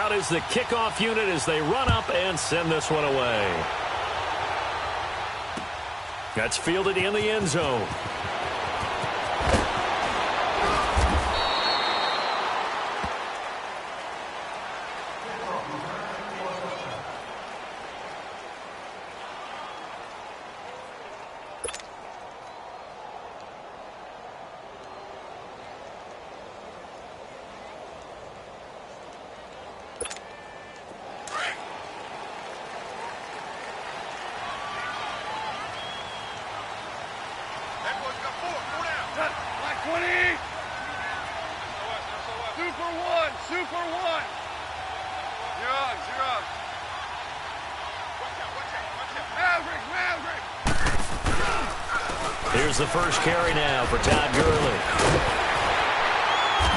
Out is the kickoff unit as they run up and send this one away. That's fielded in the end zone. Here's the first carry now for Todd Gurley.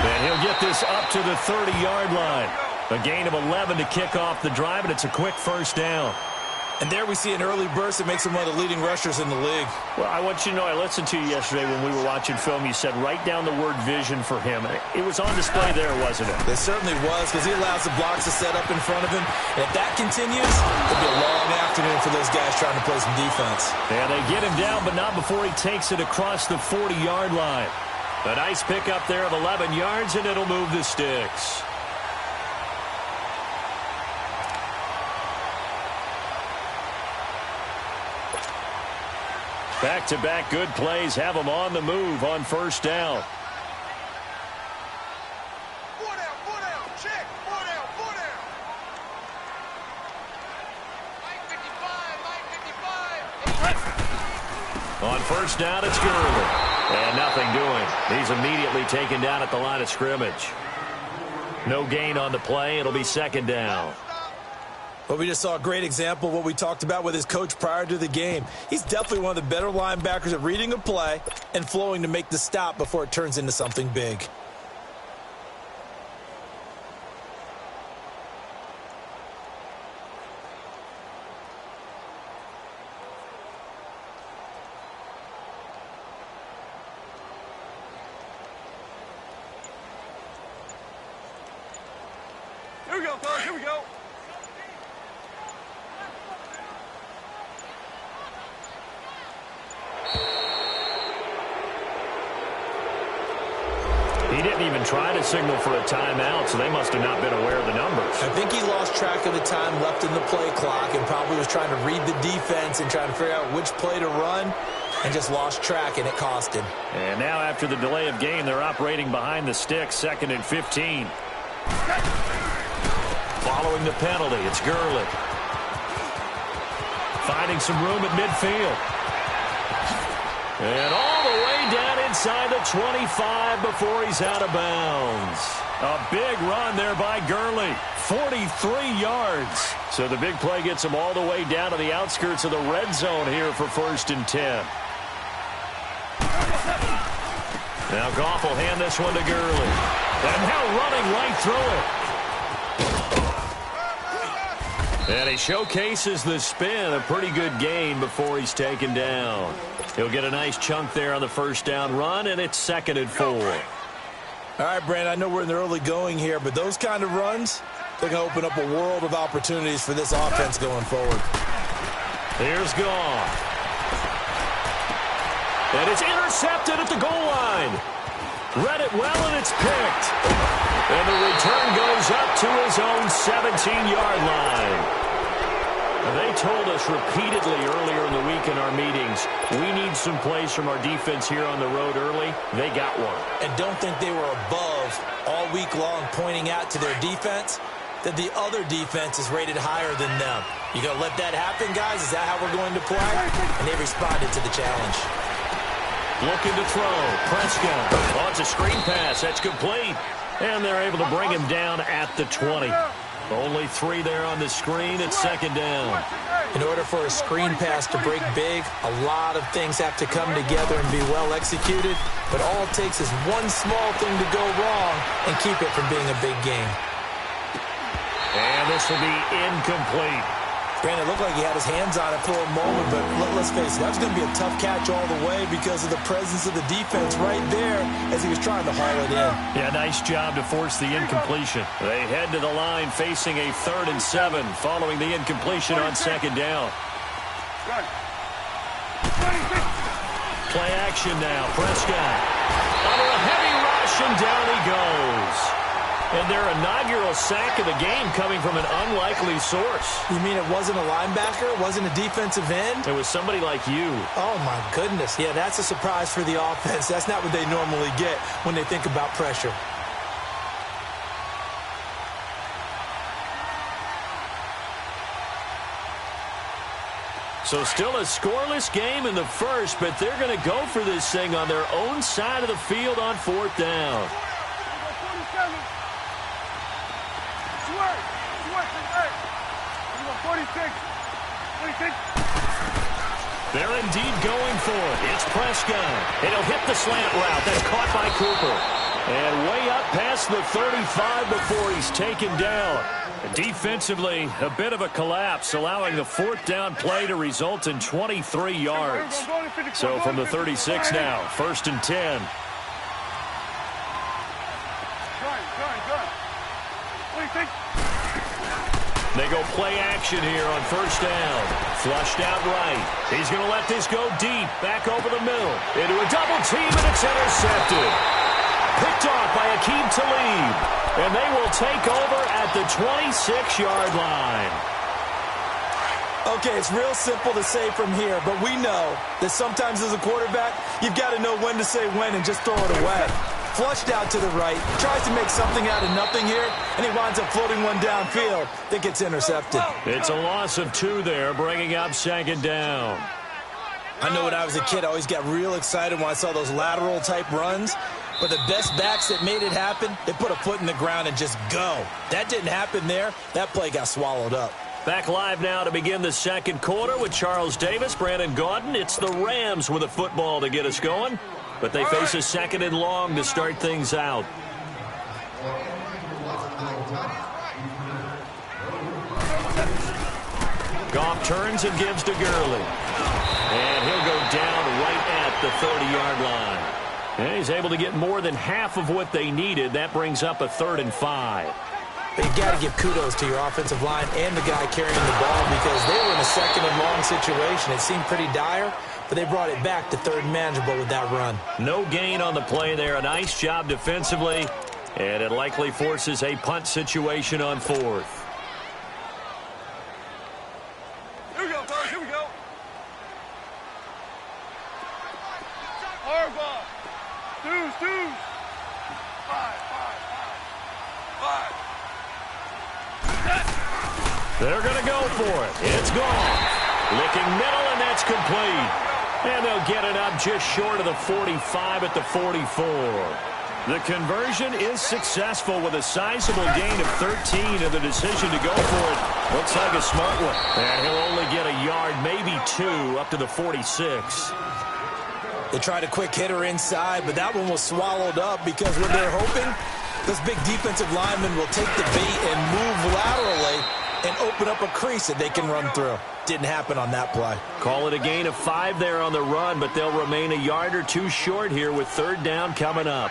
And he'll get this up to the 30-yard line. A gain of 11 to kick off the drive, and it's a quick first down. And there we see an early burst that makes him one of the leading rushers in the league. Well, I want you to know, I listened to you yesterday when we were watching film. You said write down the word vision for him. It was on display there, wasn't it? It certainly was, because he allows the blocks to set up in front of him. And if that continues, it'll be a long afternoon for those guys trying to play some defense. And they get him down, but not before he takes it across the 40-yard line. A nice pickup there of 11 yards, and it'll move the sticks. Back-to-back good plays have them on the move on first down. On first down, it's Gurley. And nothing doing. He's immediately taken down at the line of scrimmage. No gain on the play. It'll be second down. But we just saw a great example of what we talked about with his coach prior to the game. He's definitely one of the better linebackers at reading a play and flowing to make the stop before it turns into something big. Here we go, fellas. Here we go. He didn't even try to signal for a timeout, so they must have not been aware of the numbers. I think he lost track of the time left in the play clock and probably was trying to read the defense and trying to figure out which play to run and just lost track, and it cost him. And now after the delay of game, they're operating behind the sticks, 2nd and 15. Following the penalty, it's Gurley. Finding some room at midfield. And all the way down inside the 25 before he's out of bounds. A big run there by Gurley. 43 yards. So the big play gets him all the way down to the outskirts of the red zone here for 1st and 10. Now Goff will hand this one to Gurley. And now running right through it. And he showcases the spin. A pretty good gain before he's taken down. He'll get a nice chunk there on the first down run, and it's 2nd and 4. All right, Brandon, I know we're in the early going here, but those kind of runs, they're going to open up a world of opportunities for this offense going forward. Here's Goff. And it's intercepted at the goal line. Read it well, and it's picked. And the return goes up to his own 17-yard line. They told us repeatedly earlier in the week in our meetings, we need some plays from our defense here on the road early. They got one. And don't think they were above all week long pointing out to their defense that the other defense is rated higher than them. You going to let that happen, guys? Is that how we're going to play? And they responded to the challenge. Looking to throw. Prescott. Oh, it's a screen pass. That's complete. And they're able to bring him down at the 20. Only 3 there on the screen. It's 2nd down. In order for a screen pass to break big, a lot of things have to come together and be well executed. But all it takes is one small thing to go wrong and keep it from being a big game. And this will be incomplete. Brandon, it looked like he had his hands on it for a moment, but let's face it, that was going to be a tough catch all the way because of the presence of the defense right there as he was trying to haul it in. Yeah, nice job to force the incompletion. They head to the line facing a 3rd and 7 following the incompletion on 2nd down. Play action now. Prescott under a heavy rush, and down he goes. And their inaugural sack of the game coming from an unlikely source. You mean it wasn't a linebacker? It wasn't a defensive end? It was somebody like you. Oh, my goodness. Yeah, that's a surprise for the offense. That's not what they normally get when they think about pressure. So still a scoreless game in the first, but they're going to go for this thing on their own side of the field on 4th down. They're indeed going for it. It's Prescott. It'll hit the slant route. That's caught by Cooper. And way up past the 35 before he's taken down. Defensively, a bit of a collapse, allowing the 4th down play to result in 23 yards. So from the 36 now, 1st and 10. They go play action here on 1st down. Flushed out right. He's going to let this go deep. Back over the middle. Into a double team, and it's intercepted. Picked off by Aqib Talib. And they will take over at the 26-yard line. Okay, it's real simple to say from here, but we know that sometimes as a quarterback, you've got to know when to say when and just throw it away. Flushed out to the right, tries to make something out of nothing here, and he winds up floating one downfield that gets intercepted. It's a loss of 2 there, bringing up 2nd down. I know when I was a kid, I always got real excited when I saw those lateral-type runs. But the best backs that made it happen, they put a foot in the ground and just go. That didn't happen there. That play got swallowed up. Back live now to begin the 2nd quarter with Charles Davis, Brandon Gaudin. It's the Rams with a football to get us going. But they face a 2nd and long to start things out. Goff turns and gives to Gurley. And he'll go down right at the 30-yard line. And he's able to get more than half of what they needed. That brings up a 3rd and 5. But you've got to give kudos to your offensive line and the guy carrying the ball because they were in a 2nd and long situation. It seemed pretty dire, but they brought it back to 3rd and manageable with that run. No gain on the play there. A nice job defensively, and it likely forces a punt situation on 4th. Here we go, fellas. Here we go. Harbaugh. Deuce. 5. They're going to go for it. It's gone. Looking middle, and that's complete. And they'll get it up just short of the 45 at the 44. The conversion is successful with a sizable gain of 13, and the decision to go for it looks like a smart one. And he'll only get a yard, maybe 2, up to the 46. They tried a quick hitter inside, but that one was swallowed up because what they're hoping, this big defensive lineman will take the bait and move laterally and open up a crease that they can run through. Didn't happen on that play. Call it a gain of 5 there on the run, but they'll remain a yard or 2 short here with 3rd down coming up.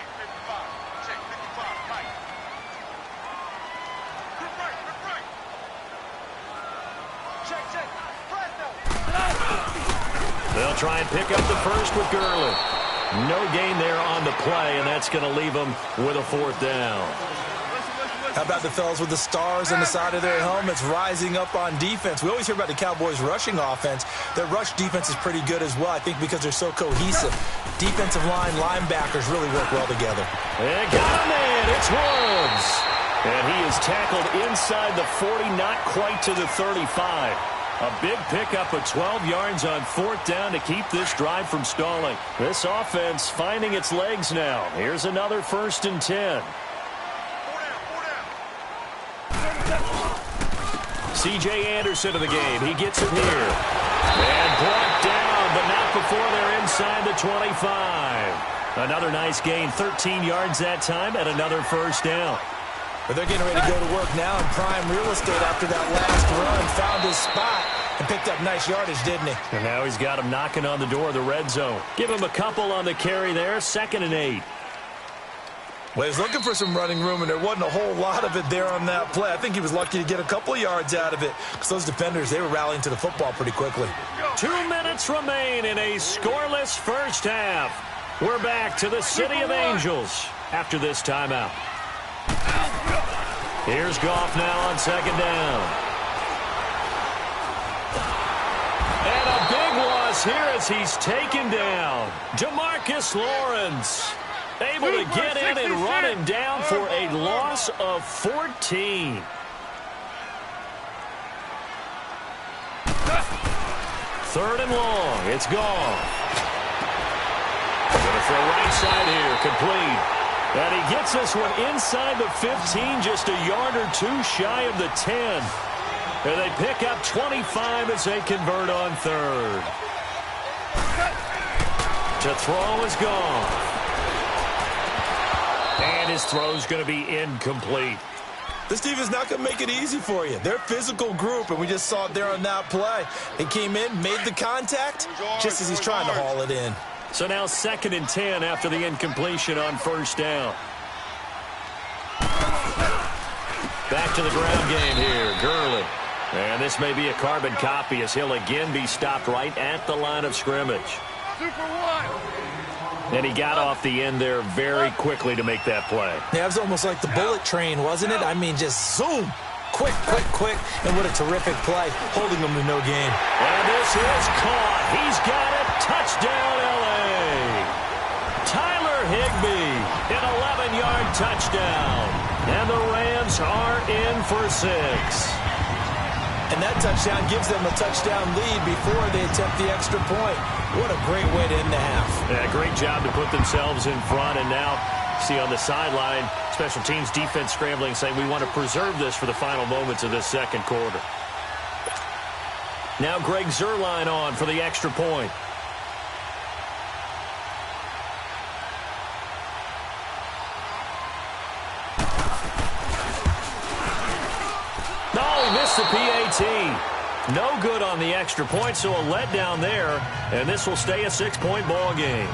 They'll try and pick up the first with Gurley. No gain there on the play, and that's going to leave them with a 4th down. How about the fellas with the stars on the side of their helmets rising up on defense? We always hear about the Cowboys' rushing offense. Their rush defense is pretty good as well, I think, because they're so cohesive. Defensive line, linebackers really work well together. They got him in. It's Woods. And he is tackled inside the 40, not quite to the 35. A big pickup of 12 yards on 4th down to keep this drive from stalling. This offense finding its legs now. Here's another 1st and 10. C.J. Anderson of the game. He gets it here. And brought down, but not before they're inside the 25. Another nice gain, 13 yards that time, and another 1st down. But they're getting ready to go to work now in prime real estate after that last run. Found his spot and picked up nice yardage, didn't he? And now he's got him knocking on the door of the red zone. Give him a couple on the carry there, 2nd and 8. Well, he was looking for some running room, and there wasn't a whole lot of it there on that play. I think he was lucky to get a couple of yards out of it because those defenders, they were rallying to the football pretty quickly. 2 minutes remain in a scoreless first half. We're back to the City of Angels after this timeout. Here's Goff now on 2nd down. And a big loss here as he's taken down. Demarcus Lawrence able to get in and run him down for a loss of 14. Third and long. It's gone. Going to throw right side here. Complete. And he gets this one inside the 15, just a yard or two shy of the 10. And they pick up 25 as they convert on 3rd. To throw is gone. And his throw's going to be incomplete. This team is not going to make it easy for you. They're a physical group, and we just saw it there on that play. He came in, made the contact, just as he's trying to haul it in. So now 2nd and 10 after the incompletion on 1st down. Back to the ground game here, Gurley. And this may be a carbon copy as he'll again be stopped right at the line of scrimmage. And he got off the end there very quickly to make that play. Yeah, it was almost like the bullet train, wasn't it? I mean, just zoom. Quick, quick, quick. And what a terrific play, holding him to no gain. And this is caught. He's got it. Touchdown, L.A. Tyler Higbee, an 11-yard touchdown. And the Rams are in for 6. And that touchdown gives them a touchdown lead before they attempt the extra point. What a great way to end the half. Yeah, great job to put themselves in front. And now, see on the sideline, special teams defense scrambling, saying we want to preserve this for the final moments of this 2nd quarter. Now Greg Zuerlein on for the extra point. No, he missed the PAT. No good on the extra point, so a letdown there, and this will stay a 6-point ball game.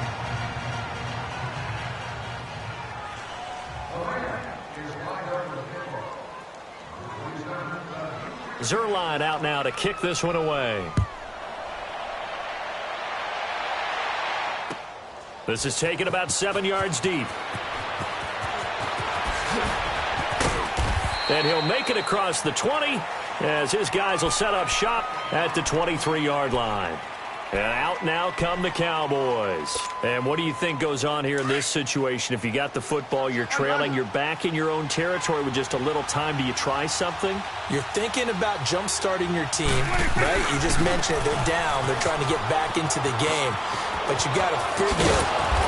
Zuerlein out now to kick this one away. This is taken about 7 yards deep. And he'll make it across the 20 as his guys will set up shop at the 23-yard line. And out now come the Cowboys. And what do you think goes on here in this situation? If you got the football, you're trailing, you're back in your own territory with just a little time. Do you try something? You're thinking about jump-starting your team, right? You just mentioned it. They're down. They're trying to get back into the game. But you got to figure,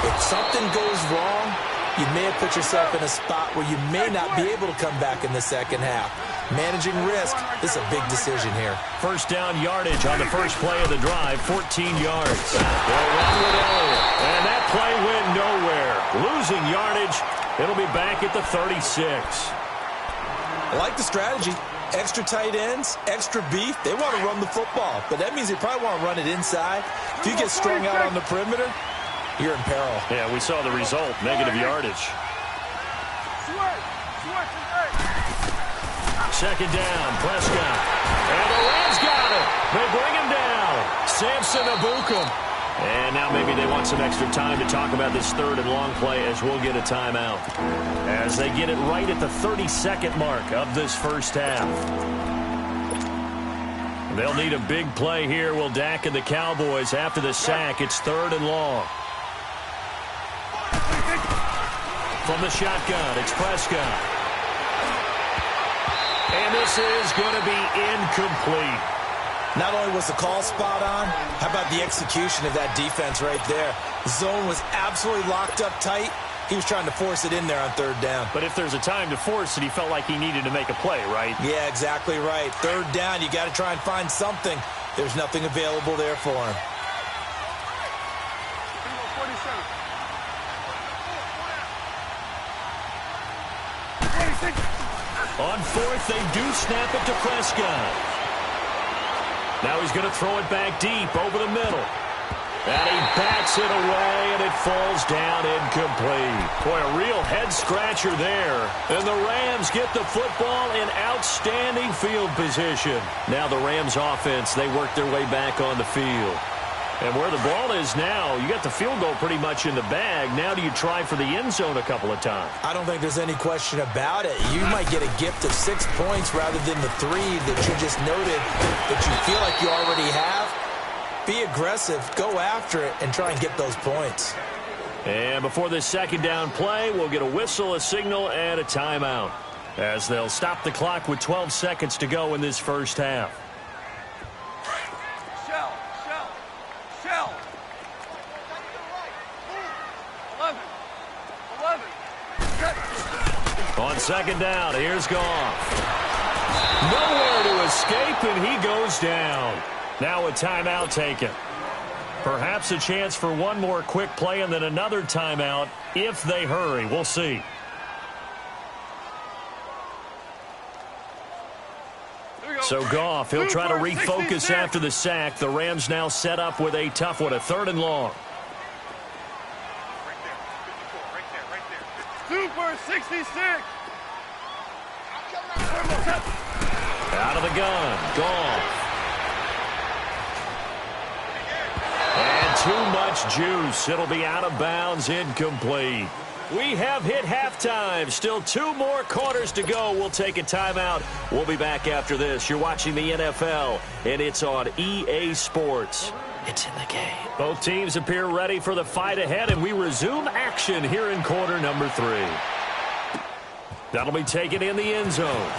if something goes wrong, you may have put yourself in a spot where you may not be able to come back in the 2nd half. Managing risk, this is a big decision here. First down yardage on the first play of the drive, 14 yards. They'll run with Elliott, and that play went nowhere. Losing yardage, it'll be back at the 36. I like the strategy. Extra tight ends, extra beef. They want to run the football, but that means they probably want to run it inside. If you get strung out on the perimeter, you're in peril. Yeah, we saw the result, negative yardage. Second down, Prescott. And the Rams got it. They bring him down. Samson Ebukam. And now maybe they want some extra time to talk about this 3rd and long play as we'll get a timeout. As they get it right at the 32nd mark of this first half. They'll need a big play here, will Dak and the Cowboys after the sack. It's 3rd and long. From the shotgun, it's Prescott. And this is going to be incomplete. Not only was the call spot on, how about the execution of that defense right there? The zone was absolutely locked up tight. He was trying to force it in there on 3rd down. But if there's a time to force it, he felt like he needed to make a play, right? Yeah, exactly right. 3rd down, you got to try and find something. There's nothing available there for him. On fourth, they do snap it to Prescott. Now he's going to throw it back deep over the middle. And he bats it away, and it falls down incomplete. Boy, a real head-scratcher there. And the Rams get the football in outstanding field position. Now the Rams offense, they work their way back on the field. And where the ball is now, you got the field goal pretty much in the bag. Now do you try for the end zone a couple of times? I don't think there's any question about it. You might get a gift of 6 points rather than the 3 that you just noted that you feel like you already have. Be aggressive, go after it, and try and get those points. And before this second down play, we'll get a whistle, a signal, and a timeout, as they'll stop the clock with 12 seconds to go in this first half. Shell. 11. On second down, here's Goff. Nowhere to escape, and he goes down. Now a timeout taken. Perhaps a chance for one more quick play and then another timeout if they hurry. We'll see. So Goff, he'll try to refocus after the sack. The Rams now set up with a tough one, a 3rd and long. Super 66. Out of the gun, Goff. And too much juice. It'll be out of bounds, incomplete. We have hit halftime. Still 2 more quarters to go. We'll take a timeout. We'll be back after this. You're watching the NFL, and it's on EA Sports. It's in the game. Both teams appear ready for the fight ahead, and we resume action here in quarter number 3. That'll be taken in the end zone.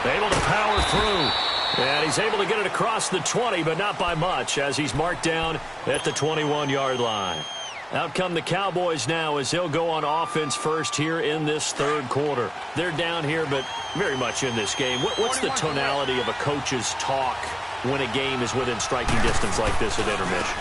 Able to power through. And he's able to get it across the 20, but not by much, as he's marked down at the 21-yard line. Out come the Cowboys now as they'll go on offense first here in this 3rd quarter. They're down here, but very much in this game. What's the tonality of a coach's talk when a game is within striking distance like this at intermission?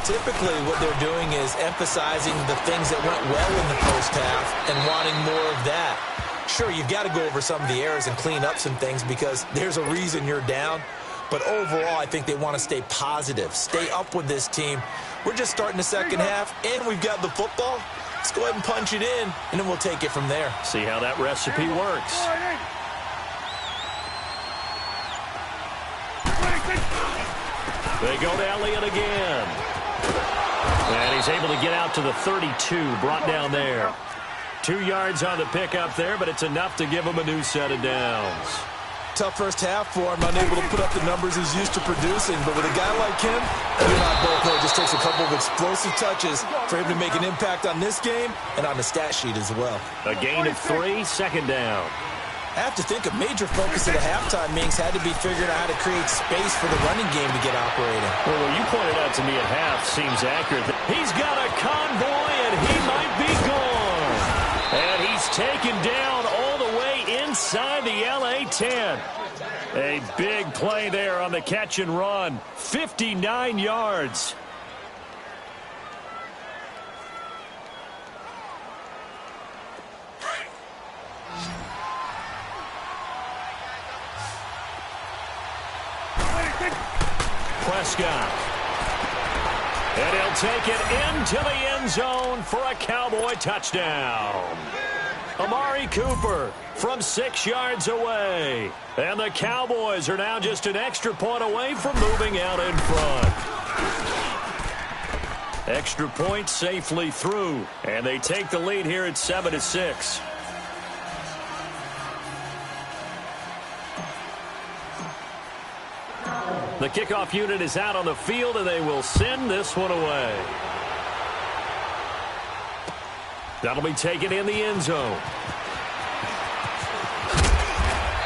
Typically, what they're doing is emphasizing the things that went well in the first half and wanting more of that. Sure, you've got to go over some of the errors and clean up some things because there's a reason you're down. But overall, I think they want to stay positive, stay up with this team. We're just starting the second half, and we've got the football. Let's go ahead and punch it in, and then we'll take it from there. See how that recipe works. They go to Elliott again. And he's able to get out to the 32, brought down there. 2 yards on the pickup there, but it's enough to give him a new set of downs. Tough first half for him, unable to put up the numbers he's used to producing. But with a guy like him, you and I both know it just takes a couple of explosive touches for him to make an impact on this game and on the stat sheet as well. A gain of 3, second down. I have to think a major focus of the halftime meetings had to be figuring out how to create space for the running game to get operating. Well, what you pointed out to me at half seems accurate. He's got a convoy, and he might be gone. And he's taken down all the way inside the LA 10. A big play there on the catch and run. 59 yards. Prescott. And he'll take it into the end zone for a Cowboy touchdown. Amari Cooper from 6 yards away. And the Cowboys are now just an extra point away from moving out in front. Extra point safely through. And they take the lead here at 7-6. The kickoff unit is out on the field, and they will send this one away. That'll be taken in the end zone.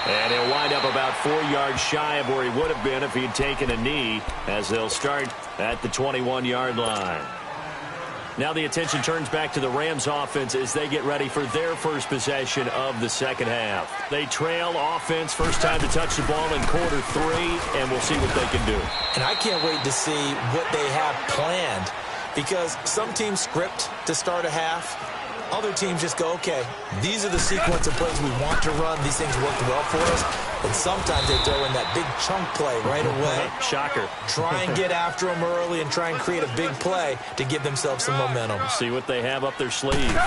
And he'll wind up about 4 yards shy of where he would have been if he had taken a knee, as they'll start at the 21-yard line. Now the attention turns back to the Rams offense as they get ready for their first possession of the second half. They trail offense, first time to touch the ball in quarter 3, and we'll see what they can do. And I can't wait to see what they have planned, because some teams script to start a half. Other teams just go, okay, these are the sequence of plays we want to run. These things worked well for us. And sometimes they throw in that big chunk play right away. Shocker. Try and get after them early and try and create a big play to give themselves some momentum. See what they have up their sleeve.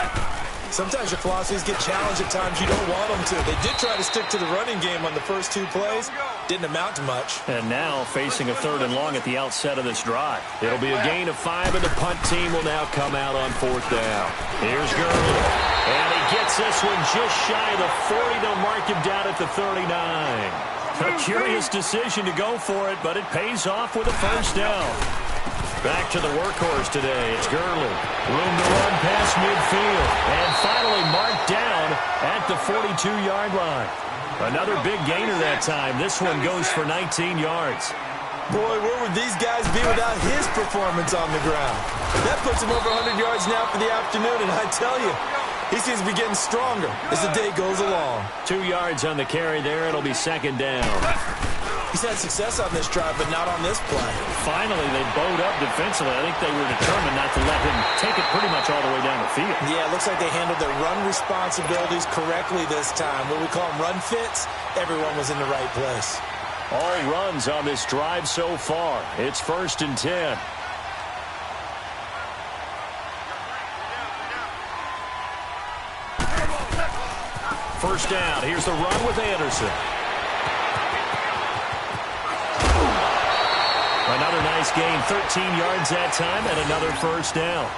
Sometimes your philosophies get challenged at times you don't want them to. They did try to stick to the running game on the first 2 plays. Didn't amount to much. And now facing a 3rd and long at the outset of this drive. It'll be a gain of 5, and the punt team will now come out on 4th down. Here's Gurley. And he gets this one just shy of the 40. They'll mark him down at the 39. A curious decision to go for it, but it pays off with a 1st down. Back to the workhorse today. It's Gurley. Room to run past midfield. And finally marked down at the 42-yard line. Another big gainer that time. This one goes for 19 yards. Boy, where would these guys be without his performance on the ground? That puts him over 100 yards now for the afternoon, and I tell you, he seems to be getting stronger as the day goes along. 2 yards on the carry there. It'll be 2nd down. He's had success on this drive, but not on this play. Finally, they bowed up defensively. I think they were determined not to let him take it pretty much all the way down the field. Yeah, it looks like they handled their run responsibilities correctly this time. What we call them run fits, everyone was in the right place. All runs on this drive so far. It's 1st and 10. First down. Here's the run with Anderson. Another nice gain, 13 yards that time, and another 1st down.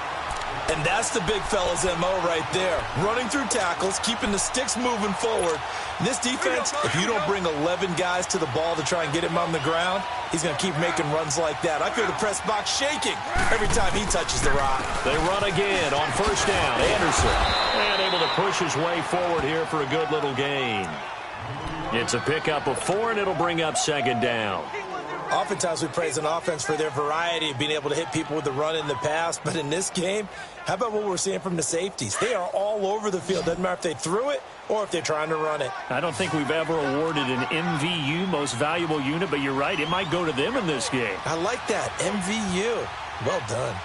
And that's the big fella's MO right there. Running through tackles, keeping the sticks moving forward. This defense, if you don't bring 11 guys to the ball to try and get him on the ground, he's going to keep making runs like that. I feel the press box shaking every time he touches the rock. They run again on 1st down. Anderson, and able to push his way forward here for a good little gain. It's a pickup of 4, and it'll bring up 2nd down. Oftentimes we praise an offense for their variety of being able to hit people with the run in the past. But in this game, how about what we're seeing from the safeties? They are all over the field. Doesn't matter if they threw it or if they're trying to run it. I don't think we've ever awarded an MVU, most valuable unit, but you're right. It might go to them in this game. I like that. MVU. Well done.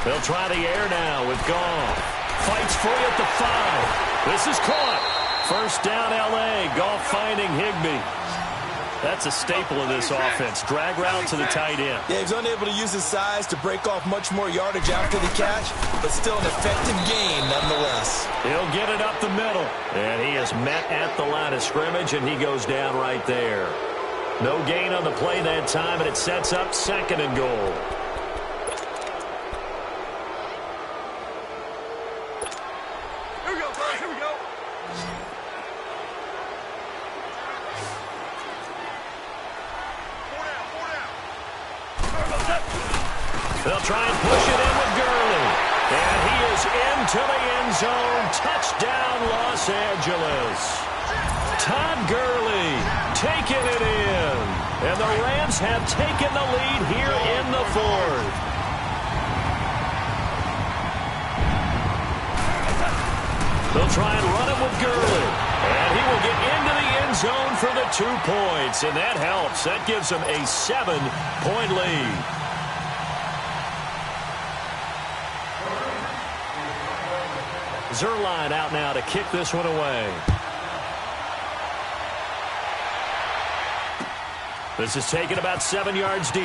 They'll try the air now with Goff. Fights free at the 5. This is caught. 1st down, L.A. Goff finding Higbee. That's a staple of this offense. Drag route to the tight end. Yeah, he's unable to use his size to break off much more yardage after the catch, but still an effective gain nonetheless. He'll get it up the middle. And he is met at the line of scrimmage, and he goes down right there. No gain on the play that time, and it sets up 2nd and goal. They'll try and push it in with Gurley. And he is into the end zone. Touchdown, Los Angeles. Todd Gurley taking it in. And the Rams have taken the lead here in the 4th. They'll try and run it with Gurley. And he will get into the end zone for the 2 points. And that helps. That gives them a 7-point lead. Zerline out now to kick this one away. This is taken about 7 yards deep.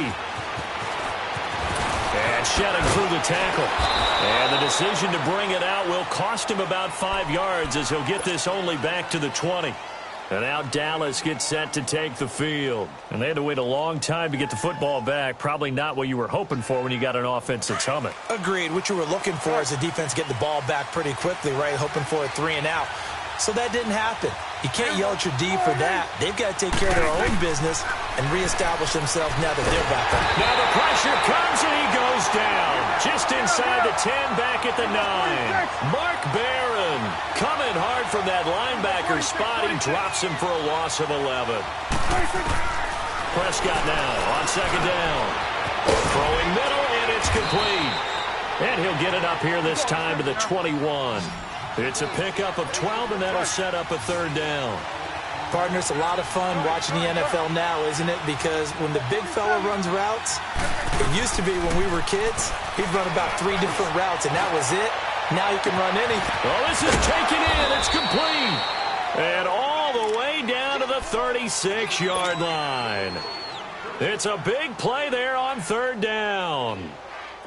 And shedding through the tackle. And the decision to bring it out will cost him about 5 yards as he'll get this only back to the 20. And now Dallas gets set to take the field. And they had to wait a long time to get the football back. Probably not what you were hoping for when you got an offense that's humming. Agreed. What you were looking for is a defense getting the ball back pretty quickly, right? Hoping for a 3 and out. So that didn't happen. You can't yell at your D for that. They've got to take care of their own business and reestablish themselves now that they're back up. Now the pressure comes and he goes down. Just inside the 10, back at the 9. Mark Barron coming hard from that linebacker spot. He drops him for a loss of 11. Prescott now on 2nd down. Throwing middle, and it's complete. And he'll get it up here this time to the 21. It's a pickup of 12, and that'll set up a 3rd down. Partner, it's a lot of fun watching the NFL now, isn't it? Because when the big fella runs routes, it used to be when we were kids, he'd run about 3 different routes, and that was it. Now he can run anything. Well, this is taken in. It's complete. And all the way down to the 36-yard line. It's a big play there on 3rd down.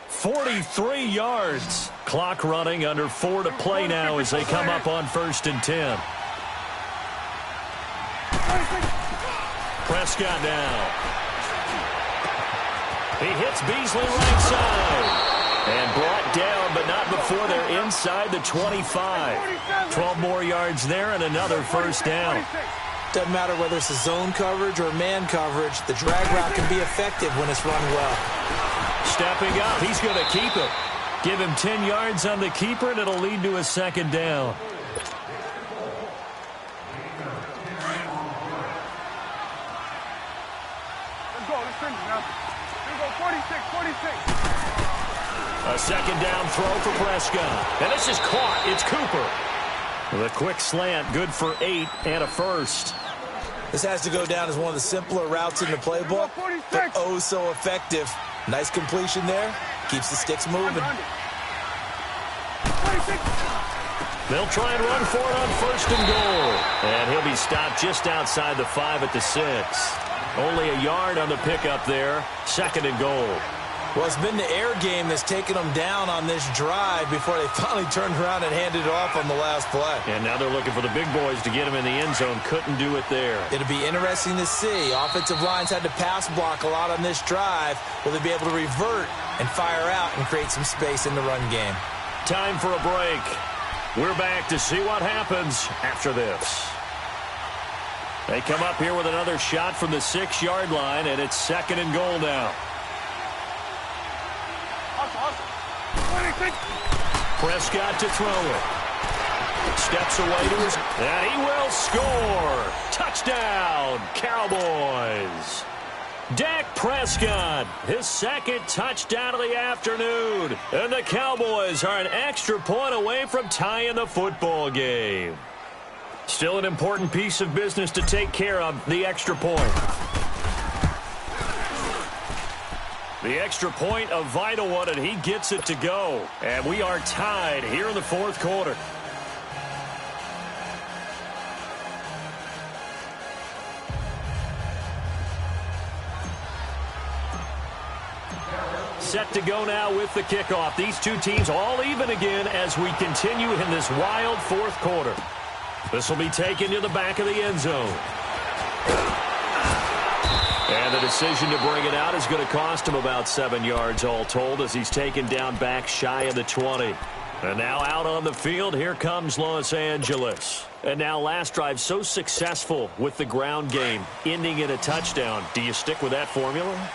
43 yards. Clock running, under 4 to play now as they come up on 1st and 10. Prescott now. He hits Beasley right side. And brought down, but not before they're inside the 25. 12 more yards there and another 1st down. Doesn't matter whether it's a zone coverage or man coverage. The drag route can be effective when it's run well. Stepping up, he's going to keep it. Give him 10 yards on the keeper, and it'll lead to a 2nd down. Let's go. Let's finish now. Here we go. 46. A 2nd down throw for Prescott. And this is caught. It's Cooper. The quick slant, good for 8 and a 1st. This has to go down as one of the simpler routes in the playbook, but oh so effective. Nice completion there. Keeps the sticks moving. They'll try and run for it on 1st and goal. And he'll be stopped just outside the 5 at the 6. Only a yard on the pickup there. 2nd and goal. Well, it's been the air game that's taken them down on this drive before they finally turned around and handed it off on the last play. And now they're looking for the big boys to get him in the end zone. Couldn't do it there. It'll be interesting to see. Offensive lines had to pass block a lot on this drive. Will they be able to revert and fire out and create some space in the run game? Time for a break. We're back to see what happens after this. They come up here with another shot from the 6-yard line, and it's 2nd and goal now. Prescott to throw it. Steps away to his... And he will score. Touchdown, Cowboys. Dak Prescott, his 2nd touchdown of the afternoon. And the Cowboys are an extra point away from tying the football game. Still an important piece of business to take care of, the extra point. The extra point, a vital one, and he gets it to go. And we are tied here in the 4th quarter. Set to go now with the kickoff. These two teams all even again as we continue in this wild 4th quarter. This will be taken to the back of the end zone. And the decision to bring it out is going to cost him about 7 yards all told as he's taken down back shy of the 20. And now out on the field, here comes Los Angeles. And now last drive so successful with the ground game, ending in a touchdown. Do you stick with that formula?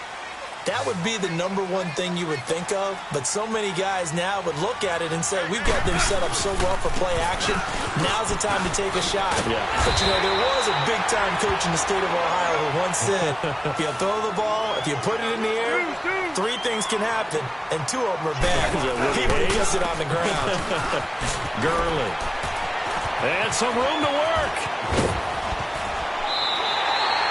That would be the number one thing you would think of, but so many guys now would look at it and say, we've got them set up so well for play action, now's the time to take a shot. Yeah. But, you know, there was a big-time coach in the state of Ohio who once said, if you throw the ball, if you put it in the air, 3 things can happen, and 2 of them are bad. He would have kept it on the ground. Gurley. And some room to work.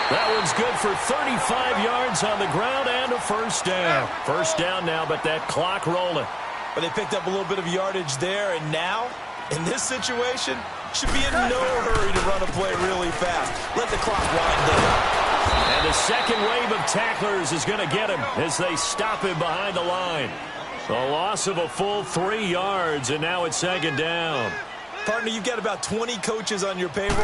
That one's good for 35 yards on the ground and a 1st down. 1st down now, but that clock rolling. But they picked up a little bit of yardage there, and now, in this situation, should be in no hurry to run a play really fast. Let the clock wind down. And the 2nd wave of tacklers is going to get him as they stop him behind the line. A loss of a full 3 yards, and now it's 2nd down. Partner, you've got about 20 coaches on your payroll,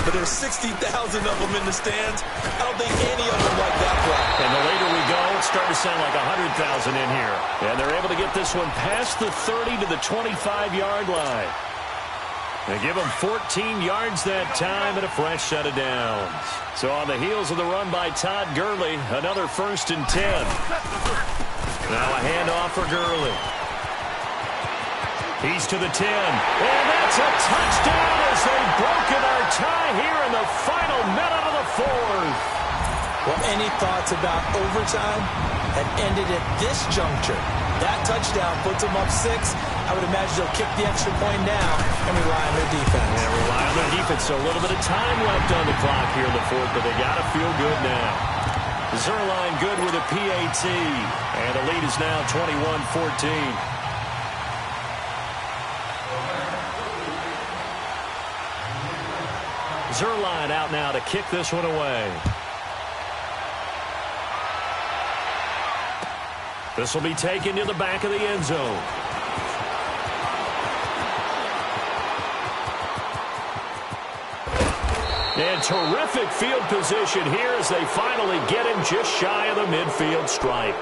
but there's 60,000 of them in the stands. I don't think any of them like that play. And the later we go, it's starting to sound like 100,000 in here. And they're able to get this one past the 30 to the 25-yard line. They give them 14 yards that time and a fresh set of downs. So on the heels of the run by Todd Gurley, another 1st and 10. Now a handoff for Gurley. He's to the 10. And that's a touchdown as they've broken our tie here in the final minute of the 4th. Well, any thoughts about overtime have ended at this juncture. That touchdown puts them up 6. I would imagine they'll kick the extra point now and rely on their defense. Yeah, rely on their defense. So a little bit of time left on the clock here in the fourth, but they got to feel good now. Zerline good with a PAT, and the lead is now 21-14. Zerline out now to kick this one away. This will be taken to the back of the end zone. And terrific field position here as they finally get him just shy of the midfield stripe.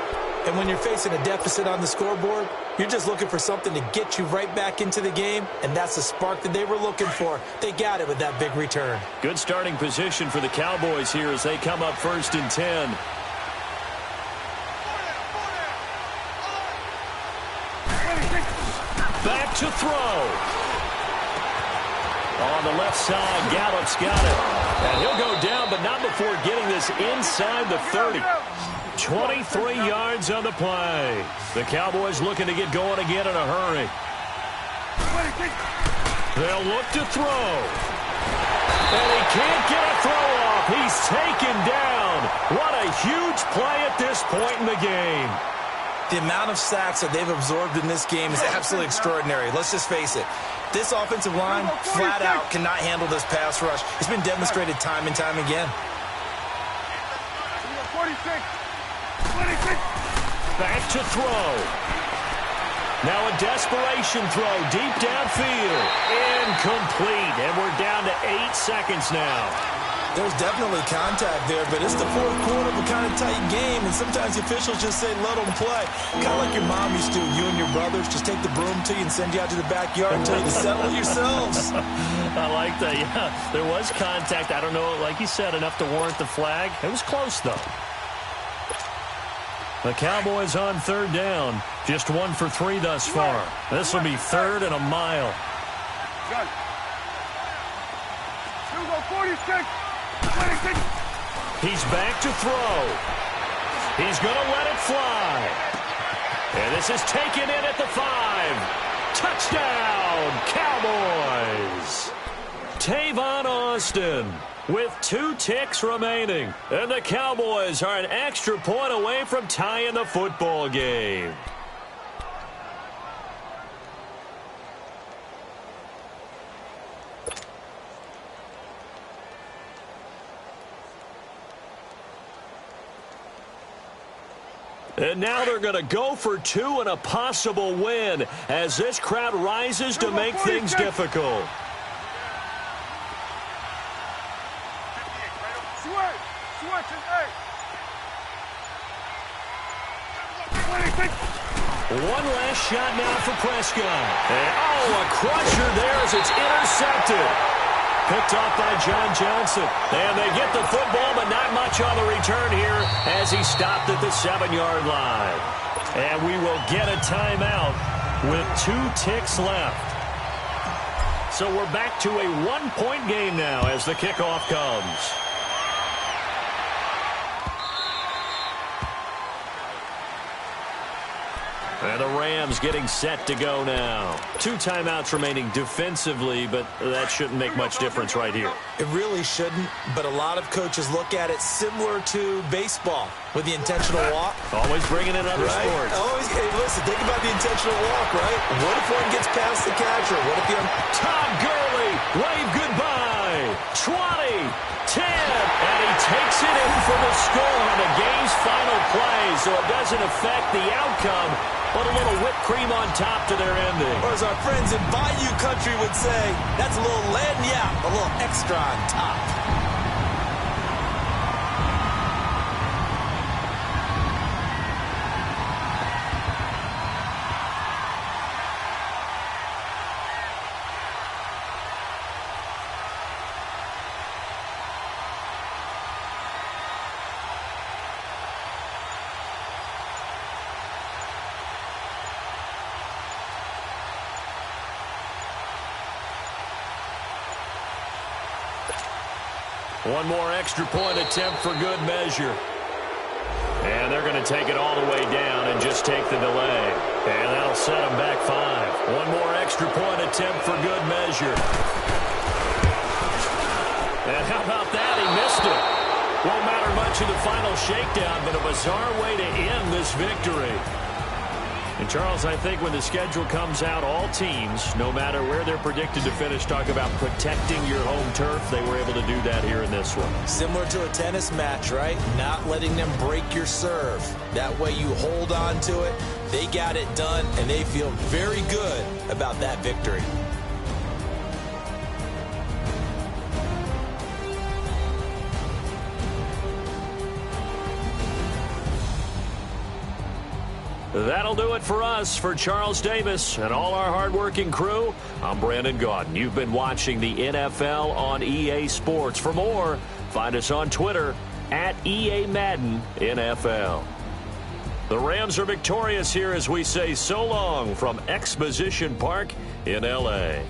And when you're facing a deficit on the scoreboard, you're just looking for something to get you right back into the game, and that's the spark that they were looking for. They got it with that big return. Good starting position for the Cowboys here as they come up 1st and 10. Back to throw. On the left side, Gallup's got it. And he'll go down, but not before getting this inside the 30. 23 yards on the play. The Cowboys looking to get going again in a hurry. They'll look to throw. And he can't get a throw off. He's taken down. What a huge play at this point in the game. The amount of sacks that they've absorbed in this game is absolutely extraordinary. Let's just face it. This offensive line, flat out, cannot handle this pass rush. It's been demonstrated time and time again. 46. Back to throw. Now a desperation throw deep downfield. Incomplete. And we're down to 8 seconds now. There's definitely contact there, but it's the fourth quarter of a kind of tight game, and sometimes the officials just say, let them play. Kind of like your mom used to, you and your brothers, just take the broom to you and send you out to the backyard and tell you to settle yourselves. I like that, yeah. There was contact. I don't know, like you said, enough to warrant the flag. It was close, though. The Cowboys on 3rd down. Just 1 for 3 thus far. This will be 3rd and a mile. Gun. 46. He's back to throw. He's going to let it fly. And this is taken in at the 5. Touchdown, Cowboys. Tavon Austin with 2 ticks remaining. And the Cowboys are an extra point away from tying the football game. And now they're going to go for 2 and a possible win as this crowd rises to make things difficult. One last shot now for Prescott. And, a crusher there as it's intercepted. Picked off by John Johnson. And they get the football, but not much on the return here as he stopped at the 7-yard line. And we will get a timeout with 2 ticks left. So we're back to a 1-point game now as the kickoff comes. And the Rams getting set to go now. 2 timeouts remaining defensively, but that shouldn't make much difference right here. It really shouldn't, but a lot of coaches look at it similar to baseball with the intentional walk. Always bringing in other sports. Always, hey, listen, think about the intentional walk, right? What if one gets past the catcher? What if the Todd Gurley, wave goodbye. 20, 10, and he takes it in for the score on the game's final play, so it doesn't affect the outcome, but a little whipped cream on top to their ending. Or as our friends in Bayou Country would say, that's a little lagniappe, a little extra on top. One more extra point attempt for good measure. And they're going to take it all the way down and just take the delay. And that'll set him back 5. One more extra point attempt for good measure. And how about that? He missed it. Won't matter much in the final shakedown, but a bizarre way to end this victory. And, Charles, I think when the schedule comes out, all teams, no matter where they're predicted to finish, talk about protecting your home turf. They were able to do that here in this one. Similar to a tennis match, right? Not letting them break your serve. That way you hold on to it. They got it done, and they feel very good about that victory. That'll do it for us. For Charles Davis and all our hardworking crew, I'm Brandon Gaudin. You've been watching the NFL on EA Sports. For more, find us on Twitter at EA Madden NFL. The Rams are victorious here as we say so long from Exposition Park in L.A.